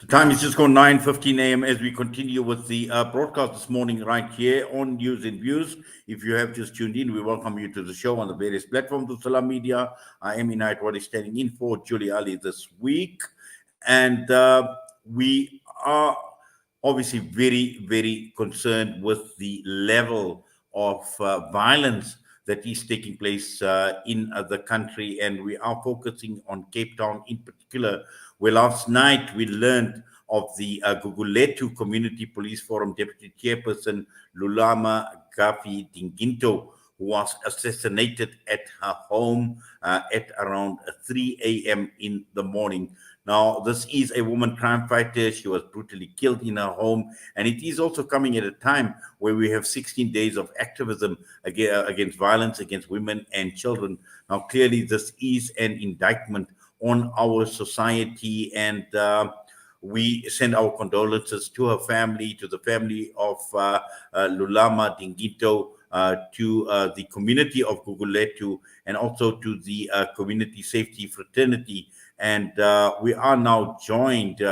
The time is just gone 9:15 a.m. as we continue with the broadcast this morning right here on News and Views. If you have just tuned in, we welcome you to the show on the various platforms of Salam Media. I am Imraahn standing in for Julie Ali this week. And we are obviously very, very concerned with the level of violence that is taking place in the country. And we are focusing on Cape Town in particular, where last night we learned of the Guguletu Community Police Forum Deputy Chairperson Lulama Dinginto, who was assassinated at her home at around 3 a.m. in the morning. Now, this is a woman crime fighter. She was brutally killed in her home. And it is also coming at a time where we have 16 days of activism against violence against women and children. Now, clearly, this is an indictment on our society. And we send our condolences to her family, to the family of Lulama Dinginto, to the community of Guguletu, and also to the community safety fraternity. And we are now joined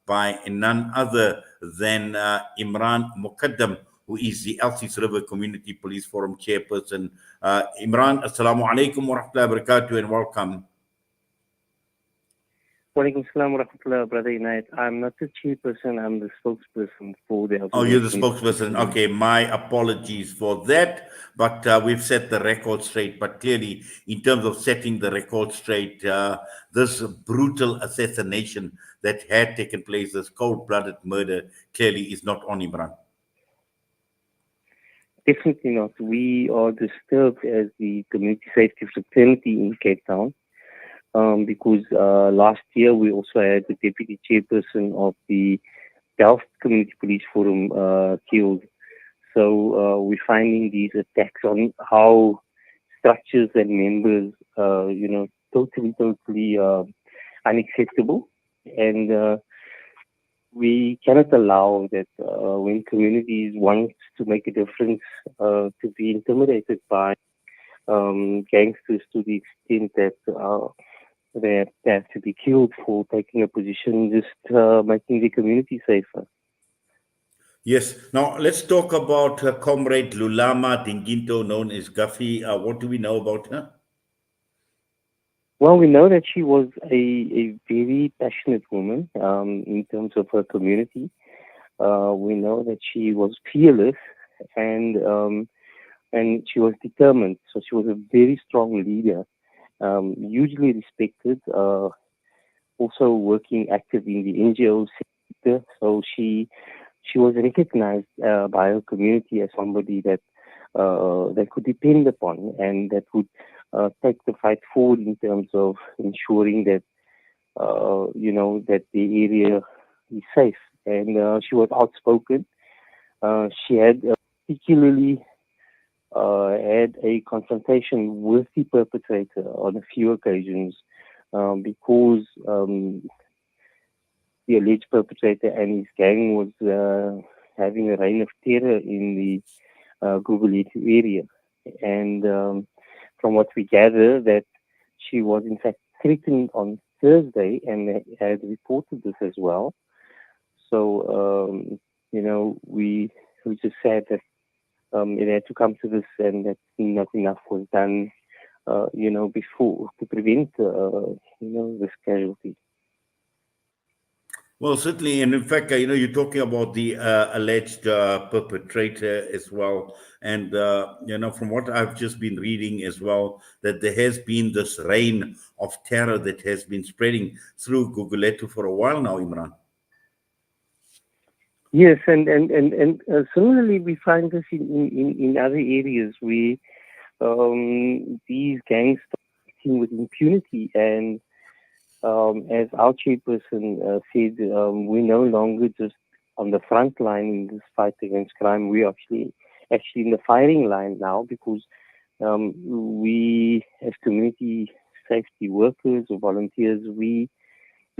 by none other than Imran Mukaddam, who is the Elsies River Community Police Forum Chairperson. Imran, Assalamu alaikum wa rahmatullahi wa barakatuh, and welcome. Walaikum salam wa rahmatullah, Brother United. I'm not the chairperson, I'm the spokesperson for the... Oh, you're the spokesperson. Okay, my apologies for that. But we've set the record straight. But clearly, in terms of setting the record straight, this brutal assassination that had taken place, this cold-blooded murder, clearly is not on Imran. Definitely not. We are disturbed as the community safety fraternity in Cape Town. Because last year we also had the deputy chairperson of the Delft Community Police Forum killed. So we're finding these attacks on how structures and members, totally unacceptable. And we cannot allow that when communities want to make a difference to be intimidated by gangsters to the extent that they have to be killed for taking a position, just making the community safer. Yes. Now, let's talk about Comrade Lulama Dinginto, known as Guffy. What do we know about her? Well, we know that she was a very passionate woman in terms of her community. We know that she was fearless and she was determined. So she was a very strong leader. Hugely respected, also working active in the NGO sector. So she was recognized by her community as somebody that they could depend upon and that would take the fight forward in terms of ensuring that that the area is safe. And she was outspoken. She had particularly had a confrontation with the perpetrator on a few occasions because the alleged perpetrator and his gang was having a reign of terror in the Guguletu area. And from what we gather, that she was in fact threatened on Thursday and had reported this as well. So, we just sad that it had to come to this and that not enough was done, before to prevent, this casualty. Well, certainly. And in fact, you're talking about the alleged perpetrator as well. And, from what I've just been reading as well, that there has been this reign of terror that has been spreading through Guguletu for a while now, Imran. Yes, and similarly, we find this in other areas where these gangs start acting with impunity. And as our chairperson said, we're no longer just on the front line in this fight against crime. We're actually in the firing line now because we, as community safety workers or volunteers, we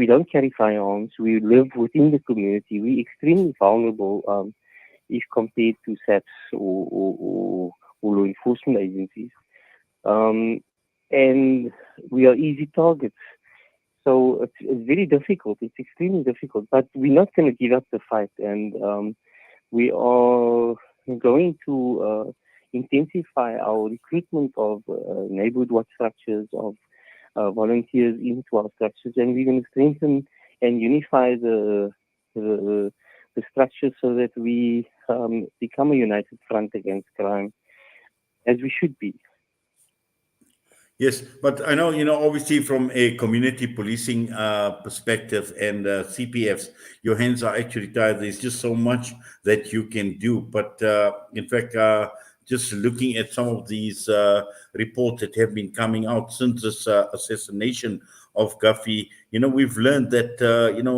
don't carry firearms. We live within the community. We're extremely vulnerable if compared to SAPs or law enforcement agencies. And we are easy targets. So it's very difficult. It's extremely difficult, but we're not going to give up the fight, and we are going to intensify our recruitment of neighborhood watch structures, of volunteers into our structures, and we're going to strengthen and unify the structures so that we become a united front against crime, as we should be. Yes, but I know, obviously from a community policing perspective and CPFs, your hands are actually tied. There's just so much that you can do. But in fact, just looking at some of these reports that have been coming out since this assassination of Guffey, we've learned that,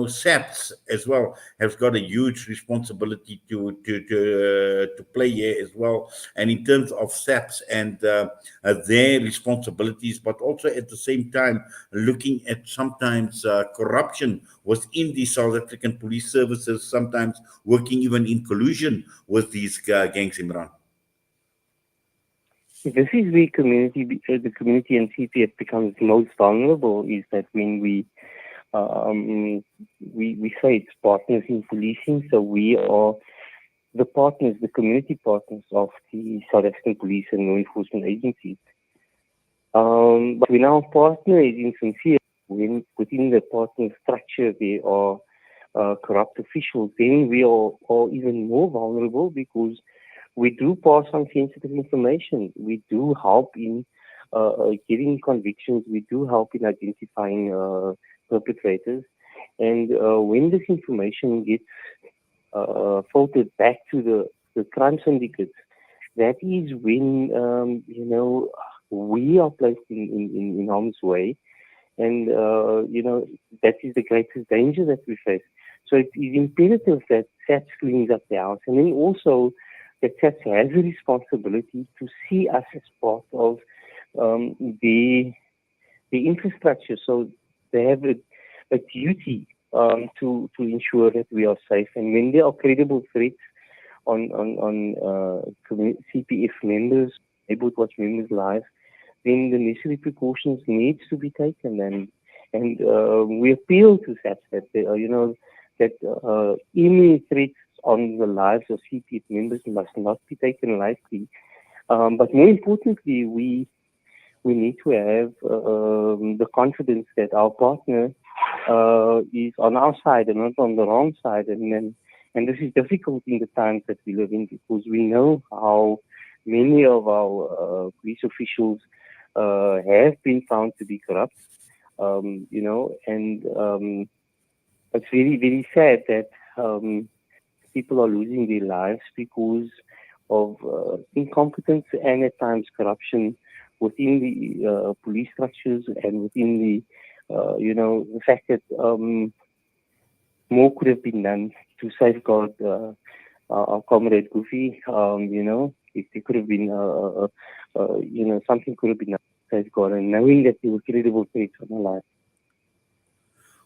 SAPS as well has got a huge responsibility to play here as well. And in terms of SAPS and their responsibilities, but also at the same time looking at sometimes corruption within the South African police services, sometimes working even in collusion with these gangs, Imran. This is where the community and CPF becomes most vulnerable. Is that when we say it's partners in policing, so we are the partners, the community partners of the South African police and law enforcement agencies. But when our partner is insincere, when within the partner structure there are corrupt officials, then we are even more vulnerable, because we do pass on sensitive information. We do help in getting convictions. We do help in identifying perpetrators. And when this information gets filtered back to the crime syndicates, that is when, we are placed in harm's way. And, that is the greatest danger that we face. So it is imperative that SAPS cleans up the house. And then also, that SAPS has a responsibility to see us as part of the infrastructure. So they have a duty to ensure that we are safe. And when there are credible threats on CPF members, neighborhood watch members' lives, then the necessary precautions needs to be taken. And we appeal to SAPS that any threats on the lives of CPF members must not be taken lightly. But more importantly, we need to have the confidence that our partner is on our side and not on the wrong side. And this is difficult in the times that we live in, because we know how many of our police officials have been found to be corrupt. And it's very, very sad that people are losing their lives because of incompetence and at times corruption within the police structures, and within the fact that more could have been done to safeguard our comrade Goofy. If there could have been, something could have been done to safeguard, and knowing that there were credible threats on our life.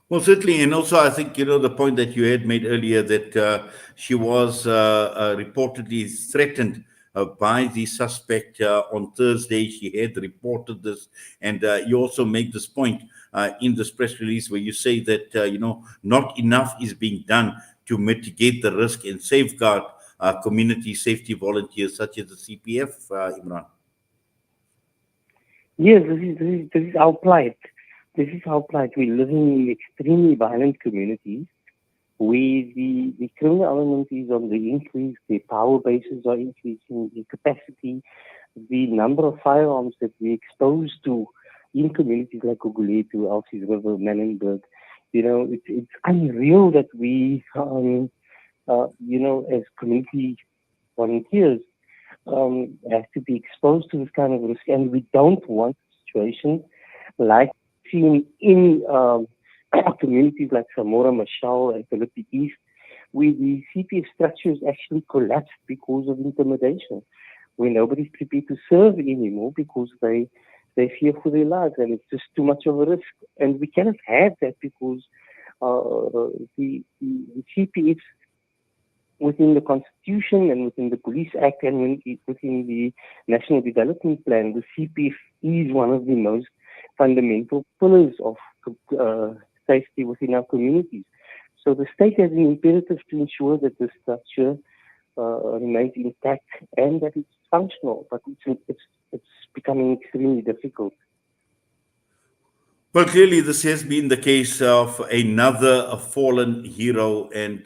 Well, certainly. And also, I think, the point that you had made earlier, that she was reportedly threatened by the suspect on Thursday. She had reported this. And you also make this point in this press release where you say that, not enough is being done to mitigate the risk and safeguard community safety volunteers such as the CPF, Imran. Yes, this is our plight. This is our plight. We're living in extremely violent communities where the criminal element is on the increase, the power bases are increasing, the capacity, the number of firearms that we're exposed to in communities like Guguletu, Elsies River, Menenberg. It's unreal that we, as community volunteers, have to be exposed to this kind of risk, and we don't want situations like seen in communities like Samora, Mashal, and Philippi East, where the CPF structures actually collapsed because of intimidation, where nobody's prepared to serve anymore because they fear for their lives, and it's just too much of a risk. And we cannot have that, because the CPFs within the Constitution and within the Police Act and within the National Development Plan, the CPF is one of the most fundamental pillars of safety within our communities. So the state has an imperative to ensure that the structure remains intact and that it's functional, but it's becoming extremely difficult. Well, clearly, this has been the case of another fallen hero, and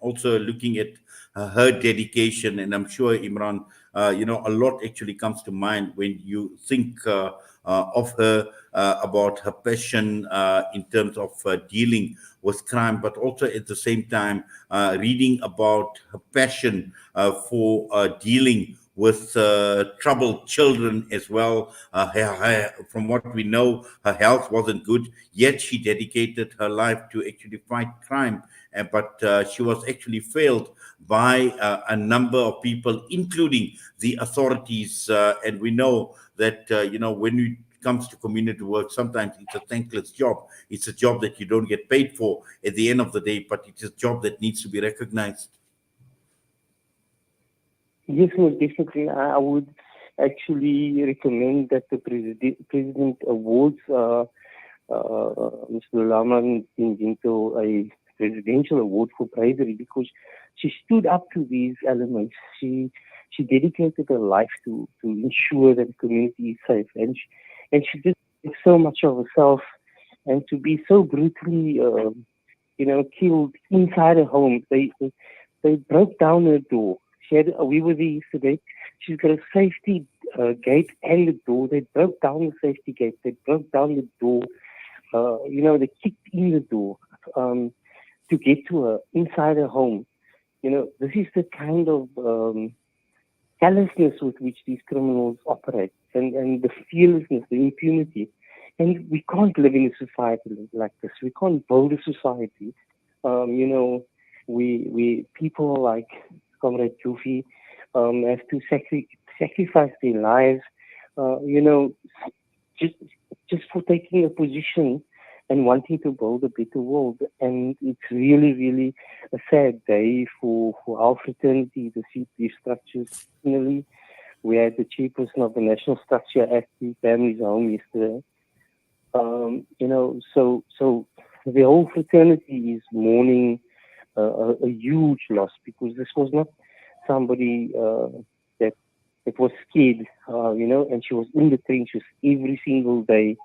also looking at her dedication. And I'm sure, Imran, a lot actually comes to mind when you think of her, about her passion in terms of dealing with crime, but also at the same time reading about her passion for dealing with troubled children as well. From what we know, her health wasn't good, yet she dedicated her life to actually fight crime. But she was actually failed by a number of people, including the authorities. And we know that, when it comes to community work, sometimes it's a thankless job. It's a job that you don't get paid for at the end of the day, but it's a job that needs to be recognized. Yes, most definitely. I would actually recommend that the president awards Mr. Lulama Dinginto a presidential award for bravery, because she stood up to these elements. She dedicated her life to ensure that the community is safe, and she did so much of herself, and to be so brutally, killed inside her home. They broke down her door. We were there yesterday. She's got a safety gate and a door. They broke down the safety gate. They broke down the door. They kicked in the door to get to her inside her home. This is the kind of callousness with which these criminals operate, and the fearlessness, the impunity. And we can't live in a society like this. We can't build a society. We people like Comrade Tufi have to sacrifice their lives, just for taking a position and wanting to build a better world. And it's really, really a sad day for our fraternity, the CPF structures. Personally, we had the chairperson of the National Structure at the family's home yesterday. So the whole fraternity is mourning a huge loss, because this was not somebody that was scared, and she was in the trenches every single day,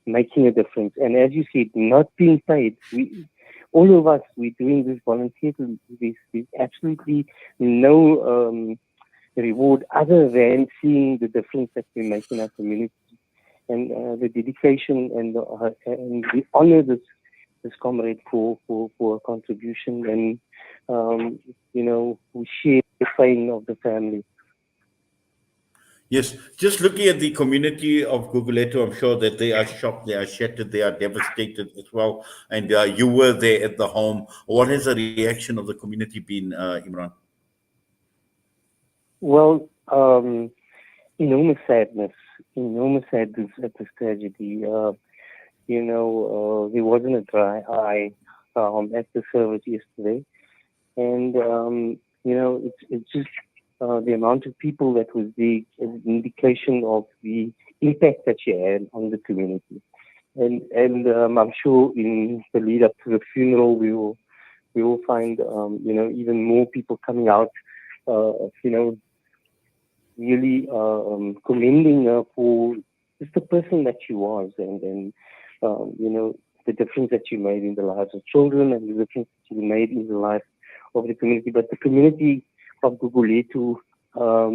making a difference. And as you said, not being paid. All of us, we're doing this voluntarily. There's absolutely no reward other than seeing the difference that we make in our community, and the dedication and the honor this comrade for a contribution, and we share the pain of the family. Yes, just looking at the community of Guguleto, I'm sure that they are shocked, they are shattered, they are devastated as well. And you were there at the home. What has the reaction of the community been, Imran? Well, enormous sadness at this tragedy. There wasn't a dry eye at the service yesterday, and it's just the amount of people that was there is an indication of the impact that she had on the community. And I'm sure in the lead up to the funeral, we will find even more people coming out, really commending her for just the person that she was, and the difference that she made in the lives of children, and the difference that she made in the life of the community. But the community of Guguletu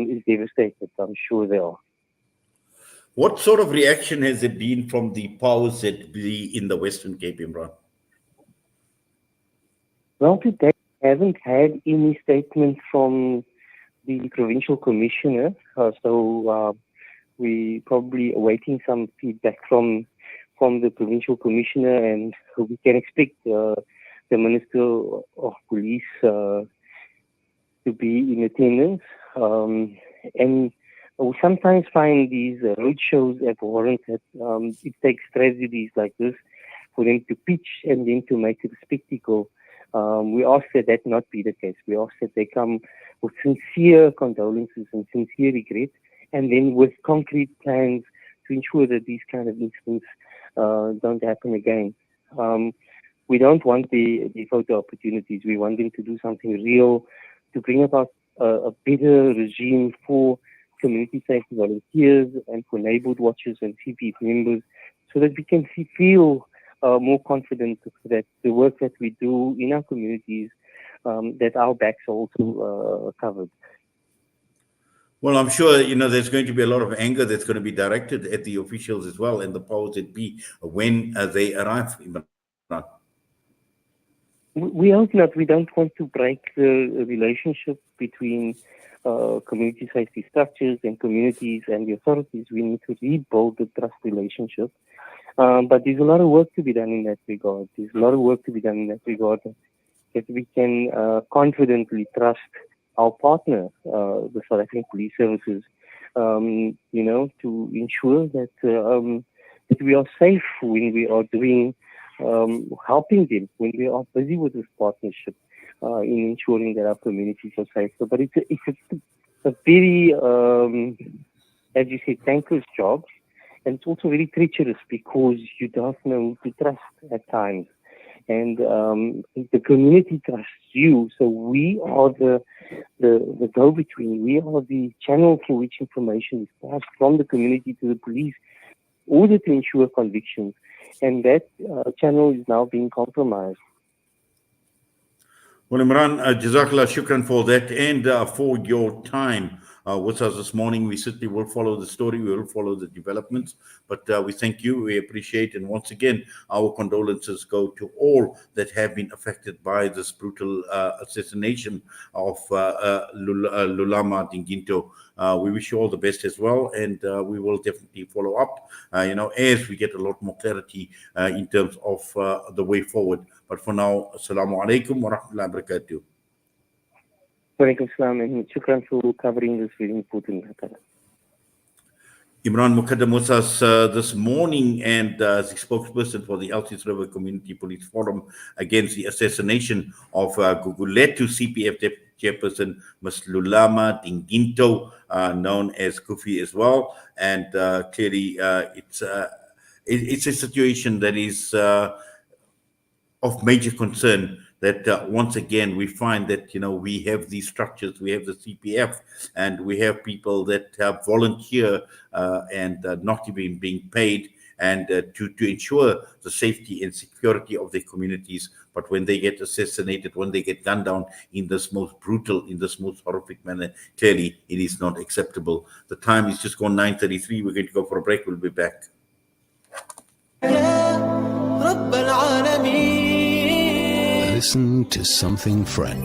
is devastated. I'm sure they are. What sort of reaction has there been from the powers that be in the Western Cape, Imran? Well, today I haven't had any statement from the provincial commissioner, so we probably awaiting some feedback from the provincial commissioner, and we can expect the Minister of Police to be in attendance. And we sometimes find these road shows abhorrent. That it takes tragedies like this for them to pitch and then to make it a spectacle. We ask that not be the case. We ask that they come with sincere condolences and sincere regret, and then with concrete plans to ensure that these kind of incidents don't happen again. We don't want the photo opportunities. We want them to do something real to bring about a better regime for community safety volunteers and for neighborhood watchers and CPF members, so that we can feel more confident that the work that we do in our communities, that our backs are also covered. Well, I'm sure, there's going to be a lot of anger that's going to be directed at the officials as well and the powers that be when they arrive. We hope not. We don't want to break the relationship between community safety structures and communities and the authorities. We need to rebuild the trust relationship. But there's a lot of work to be done in that regard. There's a lot of work to be done in that regard, that we can confidently trust our partner, the South African Police Services, to ensure that that we are safe when we are doing, helping them, when we are busy with this partnership in ensuring that our communities are safe. But it's a very, as you say, thankless job. And it's also very treacherous because you don't know who to trust at times. And the community trusts you. So we are the go-between. We are the channel through which information is passed from the community to the police in order to ensure convictions. And that channel is now being compromised. Well, Imran, Jazakallah, shukran for that and for your time with us this morning. We certainly will follow the story. We will follow the developments. But we thank you. We appreciate. And once again, our condolences go to all that have been affected by this brutal assassination of Lulama Dinginto. We wish you all the best as well. And we will definitely follow up, as we get a lot more clarity in terms of the way forward. But for now, Assalamu alaikum wa rahmatullahi wa barakatuh. Wa alaikum salam, and shukran for covering this very important matter. Imran Mukaddam with us this morning, and the spokesperson for the Elsies River Community Police Forum against the assassination of Guguletu CPF Deputy Chairperson Ms. Lulama Dinginto, known as Kufi as well. And clearly, it's a situation that is of major concern, that once again we find that we have these structures, we have the CPF, and we have people that volunteer and not even being paid, and to ensure the safety and security of their communities. But when they get assassinated, when they get gunned down in this most brutal, in this most horrific manner, clearly it is not acceptable. The time is just gone 9:33. We're going to go for a break. We'll be back. Listen to something fresh.